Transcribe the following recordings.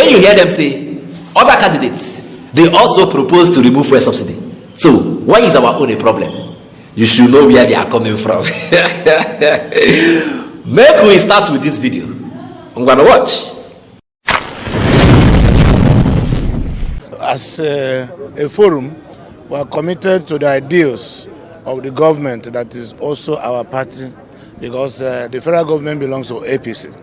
when you hear them say other candidates, they also propose to remove fuel subsidy. So why is our own a problem? You should know where they are coming from. Make we start with this video. I'm gonna watch. As a forum, we are committed to the ideals of the government that is also our party, because the federal government belongs to APC.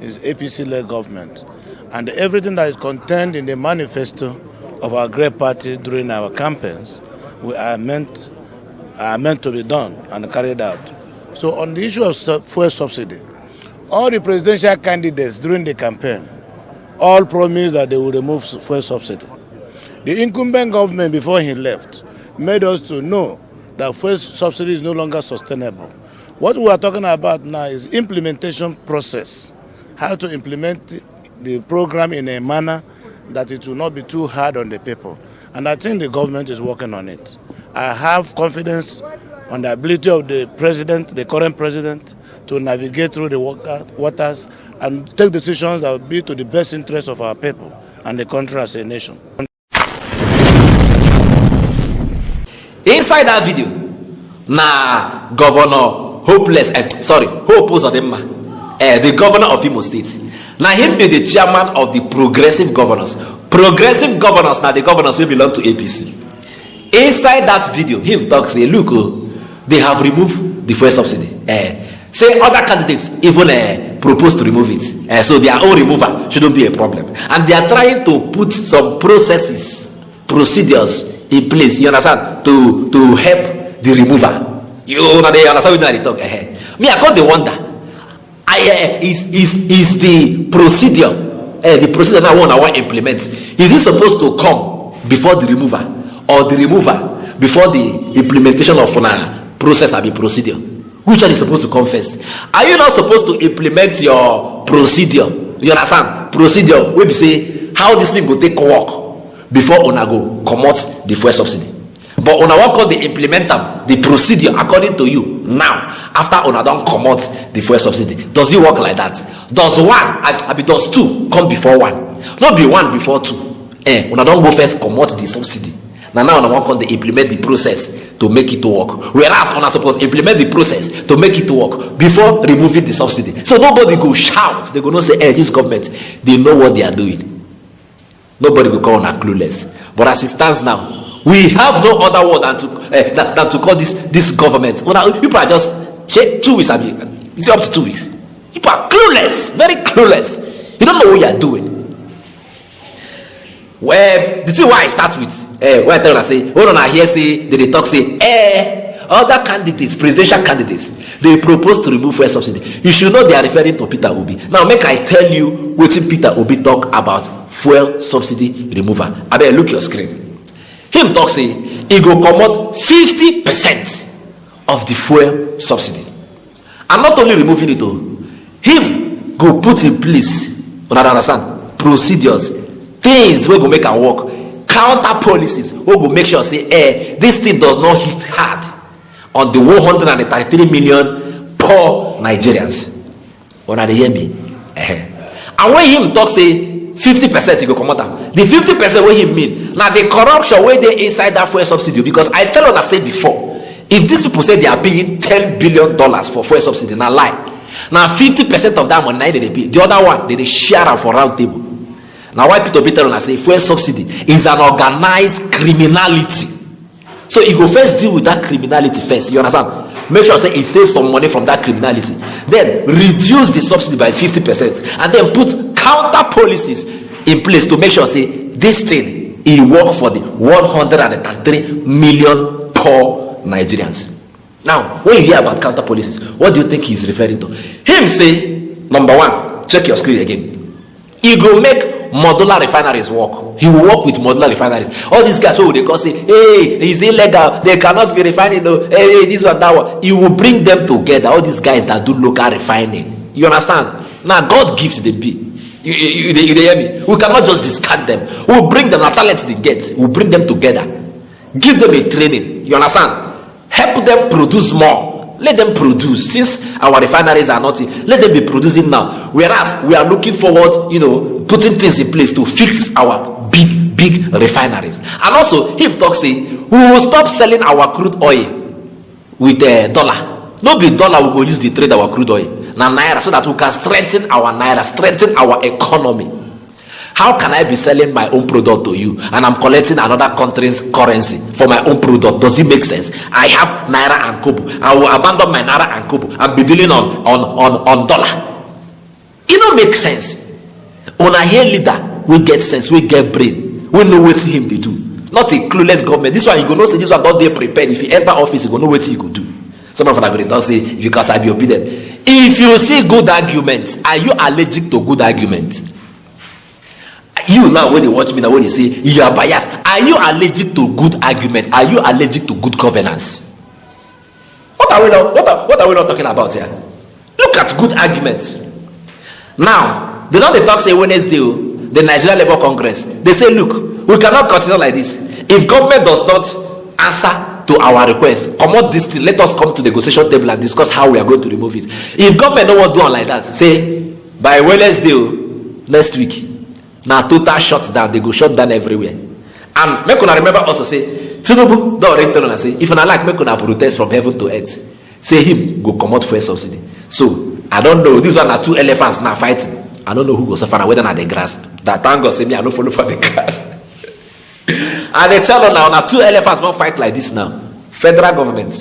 It's APC-led government. And everything that is contained in the manifesto of our great party during our campaigns are meant to be done and carried out. So on the issue of fuel subsidy, all the presidential candidates during the campaign all promised that they would remove fuel subsidy. The incumbent government, before he left, made us to know that fuel subsidy is no longer sustainable. What we are talking about now is implementation process, how to implement the program in a manner that it will not be too hard on the people. And I think the government is working on it. I have confidence on the ability of the president, the current president, to navigate through the waters and take decisions that will be to the best interest of our people and the country as a nation. Inside that video, na Governor Hope Uzodimma, the governor of Imo State. Now him be the chairman of the progressive governors. Progressive governors, now the governors will belong to APC. Inside that video, him talks, say, look, they have removed the fuel subsidy. Say other candidates even propose to remove it. So their own removal shouldn't be a problem. And they are trying to put some procedures in place, you understand, to help the removal. You understand what they talk? Me, I got the wonder. Is the procedure now one I want to implement? Is it supposed to come before the removal, or the removal before the implementation of a process or the procedure? Which one is supposed to come first? Are you not supposed to implement your procedure? You understand? Procedure, we say how this thing will take work before una go comot the fuel subsidy. But una wan call the implementer, the procedure according to you now, after una don comot the fuel subsidy. Does it work like that? Does one, does two come before one? Not be one before two. Una don go first comot the subsidy. Now una wan call the implement the process to make it work. Whereas una suppose implement the process to make it work before removing the subsidy. So nobody go shout. They go not say, this government, they know what they are doing. Nobody will call una clueless. But as it stands now, we have no other word than to call this government. People are just 2 weeks. It's up to 2 weeks. People are clueless, very clueless. You don't know what you are doing. Well, the thing why I start with, when I tell you, I say, hold on, I hear say, they talk say, other candidates, presidential candidates, they propose to remove fuel subsidy. You should know they are referring to Peter Obi. Now, make I tell you what Peter Obi talk about fuel subsidy removal. I better look your screen. Him talk say he go comot 50% of the fuel subsidy, and not only removing it, him go put in place, understand, procedures, things wey go make am work, counter policies wey go make sure say this thing does not hit hard on the 133 million poor Nigerians. Una dey hear me? And when him talk say 50% he go comot am, the 50% wey he mean na the corruption wey dey inside that fuel subsidy. Because I tell una say before, if these people say they are paying $10 billion for fuel subsidy, na lie. Now 50% of that money na dey pay, the other one they share am for round table. Now why Peter tell una say fuel subsidy is an organized criminality? So he go first deal with that criminality first, you understand? Make sure say he saves some money from that criminality, then reduce the subsidy by 50%, and then put counter policies in place to make sure say this thing it work for the 133 million poor Nigerians. Now when you hear about counter policies, what do you think he's referring to? Him say, number one, check your screen again, he go make modular refineries work. He will work with modular refineries. All these guys who they call say, hey, it's illegal, they cannot be refining, no, hey, this one, that one. He will bring them together, all these guys that do local refining. You understand? Now God gives them be. You hear me? We cannot just discard them. We will bring them, the talents they get, we will bring them together, give them a training. You understand? Help them produce more Let them produce. Since our refineries are not in, let them be producing now. Whereas we are looking forward, putting things in place to fix our big refineries. And also, him talk say, we will stop selling our crude oil with dollar. No be dollar, we will use the trade our crude oil. Now naira, so that we can strengthen our naira, strengthen our economy. How can I be selling my own product to you and I'm collecting another country's currency for my own product? Does it make sense? I have naira and kobo. I will abandon my naira and kobo and be dealing on dollar. It don't make sense. On a here leader, we get sense, we get brain, we know what him they do. Not a clueless government. This one you go know say this one not they prepared. If you enter office, you go know what you could do. Some of them will say because I be obedient. If you see good arguments, are you allergic to good arguments? You now when they watch me now when they say you are biased, are you allergic to good argument? Are you allergic to good governance? What are we not talking about here? Look at good arguments. Now they talk say Wednesday, the Nigerian Labour Congress. They say, look, we cannot continue like this. If government does not answer to our request, come out this thing, let us come to the negotiation table and discuss how we are going to remove it. If government don't want to do it like that, say by Wednesday next week. Now total shutdown, they go shut down everywhere. And make una remember also say Tinubu don't already tell una say if una like make una protest from heaven to earth, say him go come out for a subsidy. So I don't know, these one are two elephants now fighting. I don't know who goes suffer whether na the grass. That thank God say me I don't follow for the grass. And they tell now two elephants won't fight like this now. Federal government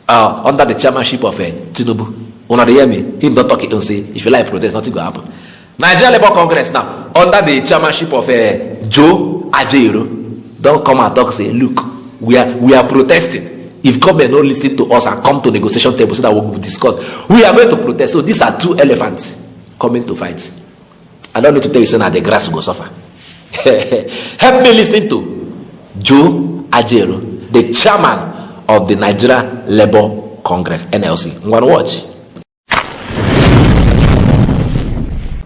under the chairmanship of Tinubu. Una dey hear me? Him don't talk it and say if you like protest, nothing will happen. Nigerian Labour Congress now under the chairmanship of Joe Ajero don't come and talk say look we are protesting. If government don't listen to us and come to negotiation table so that we will discuss, we are going to protest. So these are two elephants coming to fight. I don't need to tell you say that the grass will suffer. Help me listen to Joe Ajero, the chairman of the Nigeria Labour Congress NLC. I'm gonna watch.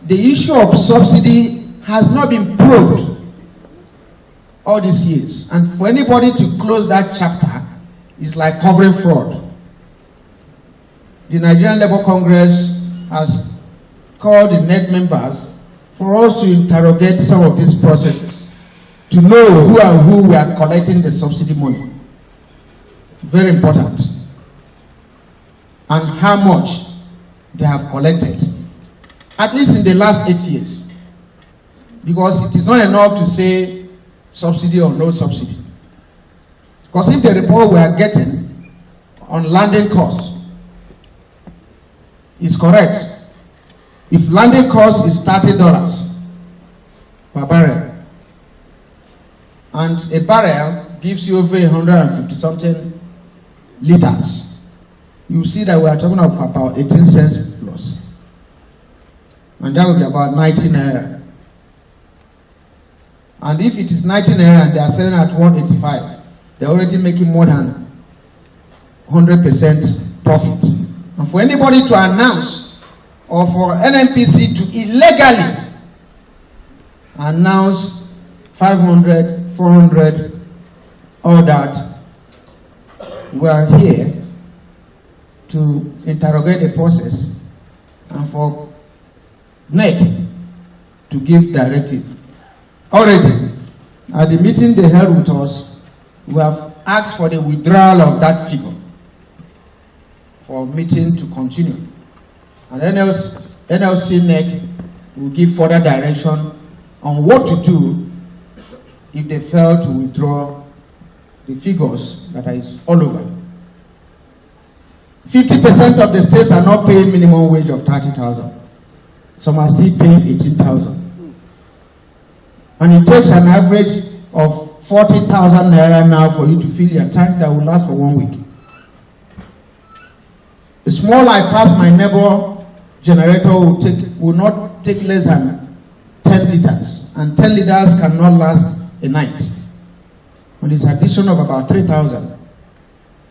The issue of subsidy has not been probed all these years, and for anybody to close that chapter is like covering fraud. The Nigerian Labour Congress has called the NEC members for us to interrogate some of these processes, to know who and who we are collecting the subsidy money. Very important. And how much they have collected. At least in the last 8 years. Because it is not enough to say subsidy or no subsidy. Because if the report we are getting on landing cost is correct, if landing cost is $30 per barrel, and a barrel gives you over 150 something liters, you see that we are talking of about 18 cents plus. And that will be about 19 naira. And if it is 19 naira and they are selling at 185, they're already making more than 100% profit. And for anybody to announce or for NNPC to illegally announce 500, 400, all that, we are here to interrogate the process and for NEC to give directive. Already, at the meeting they held with us, we have asked for the withdrawal of that figure for meeting to continue. And NLC NEC will give further direction on what to do if they fail to withdraw the figures that is all over. 50% of the states are not paying minimum wage of 30,000. Some are still paying 18,000. And it takes an average of 40,000 naira now for you to fill your tank that will last for 1 week. The small I pass my neighbor generator will not take less than 10 liters. And 10 liters cannot last a night. And it's addition of about 3,000.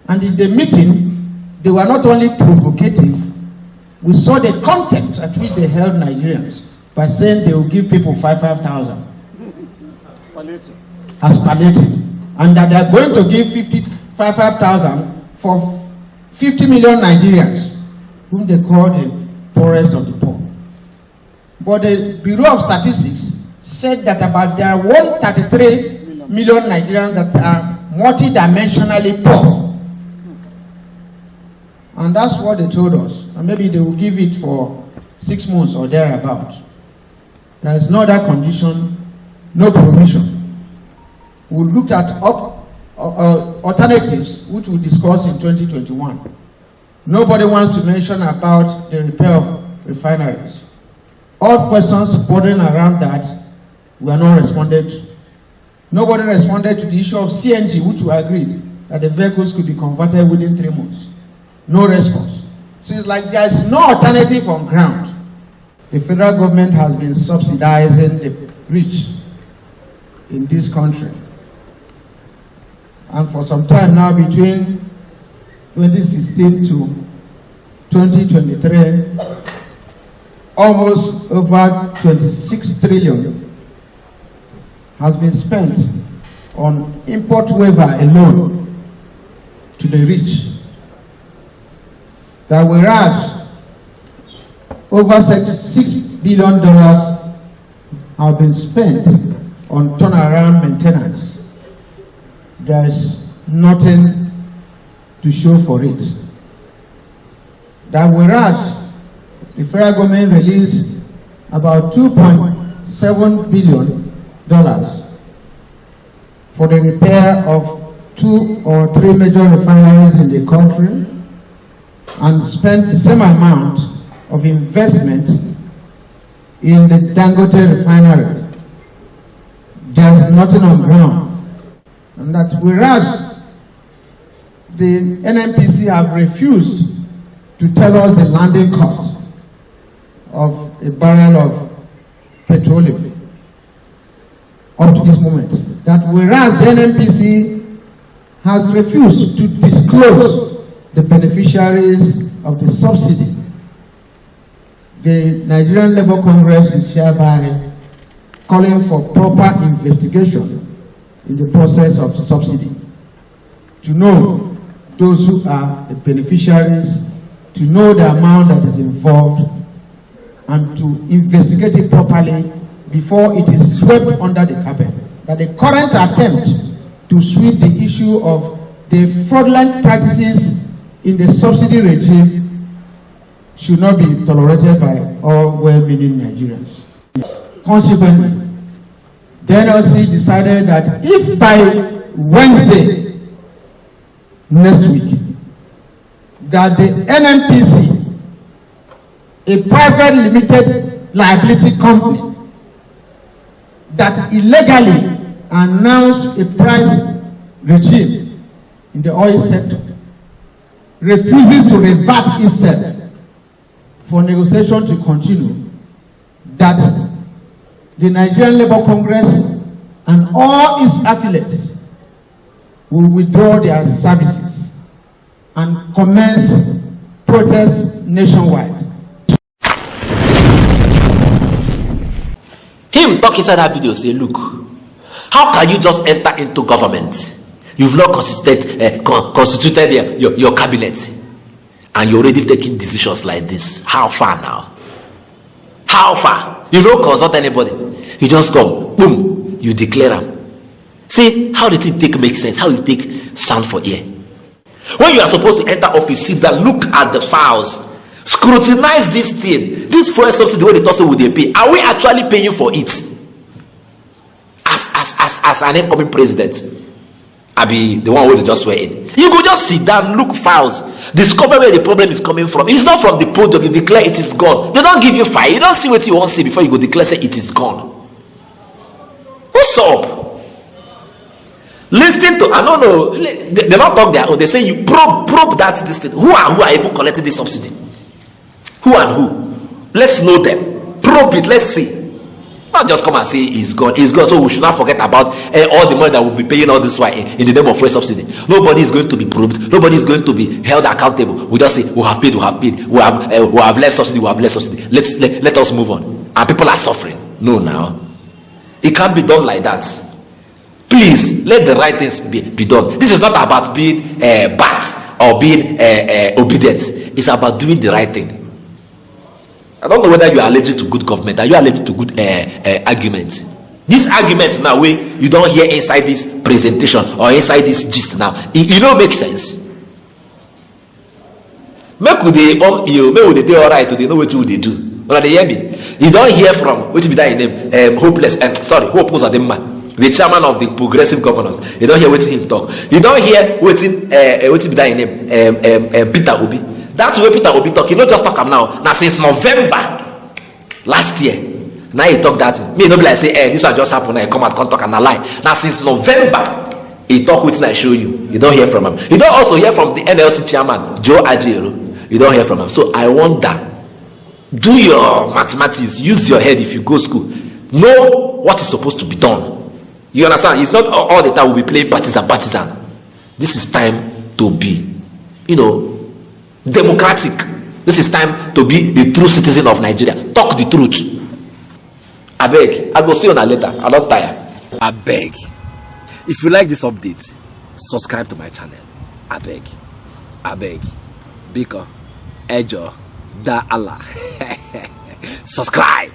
And in the meeting, they were not only provocative, we saw the contempt at which they held Nigerians by saying they will give people 5,000 as palliative, and that they are going to give 5,000 for 50 million Nigerians, whom they call the poorest of the poor. But the Bureau of Statistics said that there are 133 million Nigerians that are multidimensionally poor. And that's what they told us. And maybe they will give it for 6 months or thereabout. There is no other condition, no provision. We looked at alternatives, which we'll discuss in 2021. Nobody wants to mention about the repair of refineries. All questions supporting around that were not responded to. Nobody responded to the issue of CNG, which we agreed that the vehicles could be converted within 3 months. No response. So it's like there's no alternative on ground. The federal government has been subsidizing the rich in this country. And for some time now, between 2016 to 2023, almost over 26 trillion has been spent on import waiver alone to the rich. That whereas over $6 billion have been spent on turnaround maintenance, there is nothing to show for it. That whereas the federal government released about $2.7 billion for the repair of 2 or 3 major refineries in the country, and spent the same amount of investment in the Dangote refinery. There's nothing on ground. And that whereas the NNPC have refused to tell us the landing cost of a barrel of petroleum up to this moment, that whereas the NNPC has refused to disclose the beneficiaries of the subsidy, the Nigerian Labour Congress is hereby calling for proper investigation in the process of subsidy, to know those who are the beneficiaries, to know the amount that is involved, and to investigate it properly before it is swept under the carpet. That the current attempt to sweep the issue of the fraudulent practices in the subsidy regime should not be tolerated by all well-meaning Nigerians. Consequently, the NLC decided that if by Wednesday next week that the NNPC, a private limited liability company that illegally announced a price regime in the oil sector, refuses to revert itself for negotiation to continue, that the Nigerian Labour Congress and all its affiliates will withdraw their services and commence protests nationwide. Him talk inside that video say, look, how can you just enter into government? You've not constituted your cabinet, and you're already taking decisions like this. How far now? How far? You don't consult anybody. You just come, boom, you declare them. See, how did it make sense? How did it sound for ear? When you are supposed to enter office, sit down, look at the files, scrutinize this thing. This fuel subsidy, what they toss with they pay. Are we actually paying for it? As an incoming president, I be the one who they just swear in. You go just sit down, look files, discover where the problem is coming from. It's not from the podium. You declare it is gone. They don't give you file. You don't see what you want to see before you go declare say it is gone. What's up? Listen to, I don't know, they don't talk their own. They say you probe that this thing. Who are even collecting this subsidy? Who and who? Let's know them. Probe it. Let's see. Not just come and say it's gone. It's gone. So we should not forget about all the money that we'll be paying all this while in the name of fuel subsidy. Nobody is going to be probed. Nobody is going to be held accountable. We just say we have paid. We have paid. We have less subsidy. We have less subsidy. Let us move on. And people are suffering. No, now it can't be done like that. Please let the right things be done. This is not about being bad or being obedient. It's about doing the right thing. I don't know whether you are allergic to good government. Are you allergic to good arguments? These arguments now, where you don't hear inside this presentation or inside this gist now, it don't make sense. Make would they all right, they know what they do. When they hear me, you don't hear from what be that name, hopeless. Hope was the chairman of the progressive governors. You don't hear what him talk. You don't hear what be that name, Peter Obi. That's where Peter Obi talk. You not just talk him now. Now since November last year, now he talk that. Me no be like say, this one just happened. I come out, come talk and I lie. Now since November, he talk with I show you. You don't hear from him. You don't also hear from the NLC chairman Joe Ajero. You don't hear from him. So I wonder. Do your mathematics, use your head if you go school. Know what is supposed to be done. You understand? It's not all the time we'll be playing partisan. This is time to be, democratic. This is time to be a true citizen of Nigeria. Talk the truth. I beg. I go see you on a later. I don't tire. I beg. If you like this update, subscribe to my channel. I beg. Because Ejo. Da Allah. Subscribe.